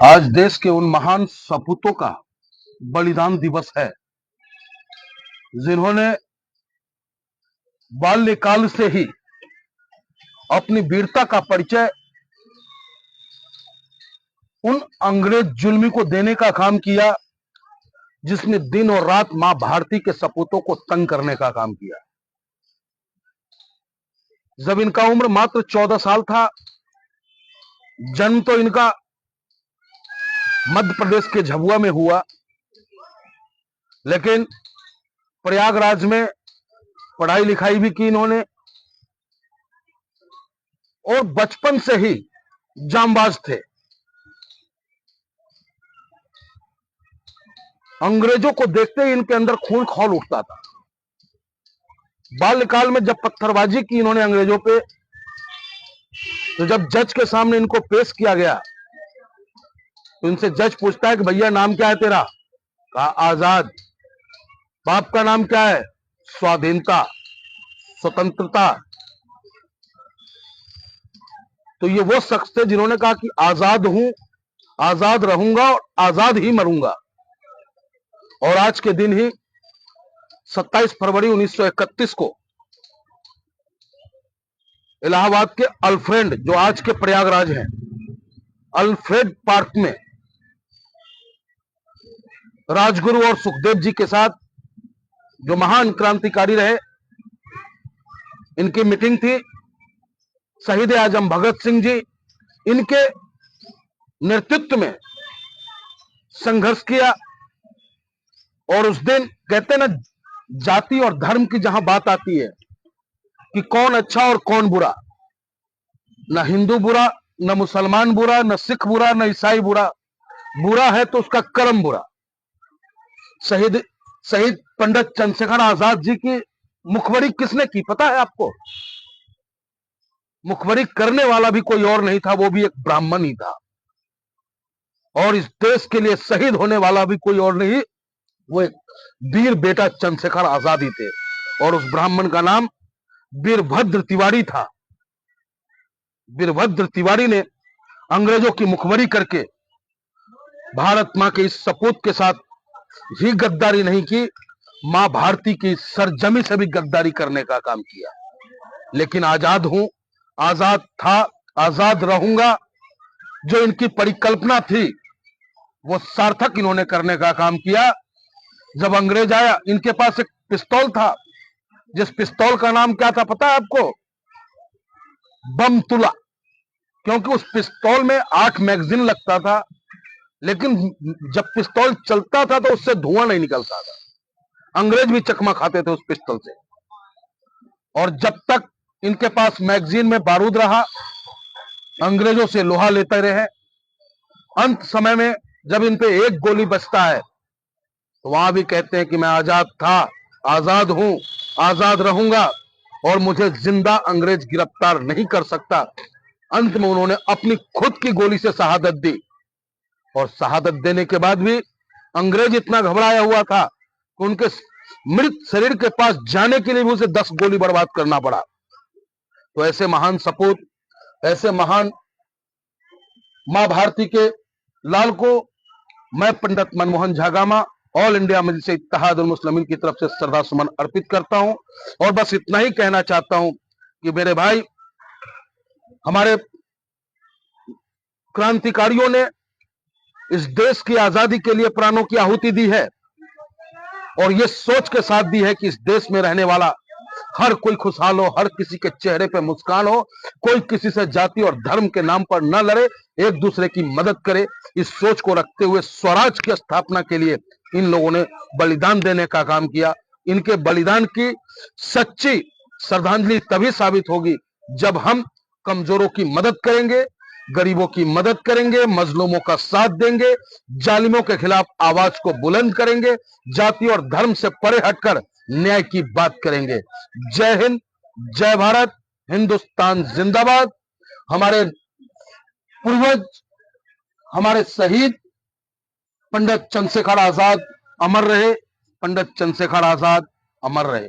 आज देश के उन महान सपूतों का बलिदान दिवस है जिन्होंने बाल्यकाल से ही अपनी वीरता का परिचय उन अंग्रेज जुल्मी को देने का काम किया जिसने दिन और रात मां भारती के सपूतों को तंग करने का काम किया। जब इनका उम्र मात्र 14 साल था, जन्म तो इनका मध्य प्रदेश के झाबुआ में हुआ, लेकिन प्रयागराज में पढ़ाई लिखाई भी की इन्होंने और बचपन से ही जांबाज थे। अंग्रेजों को देखते ही इनके अंदर खून खौल उठता था। बाल्यकाल में जब पत्थरबाजी की इन्होंने अंग्रेजों पे, तो जब जज के सामने इनको पेश किया गया तो इनसे जज पूछता है कि भैया नाम क्या है तेरा? कहा आजाद। बाप का नाम क्या है? स्वाधीनता, स्वतंत्रता। तो ये वो शख्स थे जिन्होंने कहा कि आजाद हूं, आजाद रहूंगा और आजाद ही मरूंगा। और आज के दिन ही 27 फरवरी 1931 को इलाहाबाद के अल्फ्रेड, जो आज के प्रयागराज हैं, अल्फ्रेड पार्क में राजगुरु और सुखदेव जी के साथ, जो महान क्रांतिकारी रहे, इनकी मीटिंग थी। शहीद आजम भगत सिंह जी इनके नेतृत्व में संघर्ष किया। और उस दिन कहते ना, जाति और धर्म की जहां बात आती है कि कौन अच्छा और कौन बुरा, न हिंदू बुरा, न मुसलमान बुरा, न सिख बुरा, न ईसाई बुरा, बुरा है तो उसका कर्म बुरा। शहीद शहीद पंडित चंद्रशेखर आजाद जी की मुखबरी किसने की पता है आपको? मुखबरी करने वाला भी कोई और नहीं था, वो भी एक ब्राह्मण ही था। और इस देश के लिए शहीद होने वाला भी कोई और नहीं, वो एक वीर बेटा चंद्रशेखर आजाद ही थे। और उस ब्राह्मण का नाम वीरभद्र तिवारी था। वीरभद्र तिवारी ने अंग्रेजों की मुखबरी करके भारत मां के इस सपूत के साथ ही गद्दारी नहीं की, मां भारती की सरजमी से भी गद्दारी करने का काम किया। लेकिन आजाद हूं, आजाद था, आजाद रहूंगा, जो इनकी परिकल्पना थी वो सार्थक इन्होंने करने का काम किया। जब अंग्रेज आया, इनके पास एक पिस्तौल था, जिस पिस्तौल का नाम क्या था पता है आपको? बम तुला। क्योंकि उस पिस्तौल में 8 मैगजीन लगता था, लेकिन जब पिस्तौल चलता था तो उससे धुआं नहीं निकलता था। अंग्रेज भी चकमा खाते थे उस पिस्तौल से। और जब तक इनके पास मैगजीन में बारूद रहा, अंग्रेजों से लोहा लेते रहे। अंत समय में जब इन पे एक गोली बचता है तो वहां भी कहते हैं कि मैं आजाद था, आजाद हूं, आजाद रहूंगा और मुझे जिंदा अंग्रेज गिरफ्तार नहीं कर सकता। अंत में उन्होंने अपनी खुद की गोली से शहादत दी। और शहादत देने के बाद भी अंग्रेज इतना घबराया हुआ था कि उनके मृत शरीर के पास जाने के लिए भी उसे 10 गोली बर्बाद करना पड़ा। तो ऐसे महान सपूत, ऐसे महान मां भारती के लाल को मैं पंडित मनमोहन झागामा ऑल इंडिया मजलिस इत्तेहादुल मुस्लिमीन की तरफ से श्रद्धा सुमन अर्पित करता हूं। और बस इतना ही कहना चाहता हूं कि मेरे भाई, हमारे क्रांतिकारियों ने इस देश की आजादी के लिए प्राणों की आहुति दी है और ये सोच के साथ दी है कि इस देश में रहने वाला हर कोई खुशहाल हो, हर किसी के चेहरे पे मुस्कान हो, कोई किसी से जाति और धर्म के नाम पर न लड़े, एक दूसरे की मदद करे। इस सोच को रखते हुए स्वराज की स्थापना के लिए इन लोगों ने बलिदान देने का काम किया। इनके बलिदान की सच्ची श्रद्धांजलि तभी साबित होगी जब हम कमजोरों की मदद करेंगे, गरीबों की मदद करेंगे, मजलूमों का साथ देंगे, जालिमों के खिलाफ आवाज को बुलंद करेंगे, जाति और धर्म से परे हटकर न्याय की बात करेंगे। जय हिंद, जय भारत, हिंदुस्तान जिंदाबाद। हमारे पूर्वज, हमारे शहीद पंडित चंद्रशेखर आजाद अमर रहे। पंडित चंद्रशेखर आजाद अमर रहे।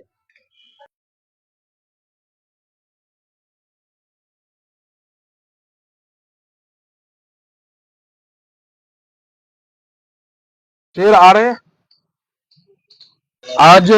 शेर आ रहे हैं। आज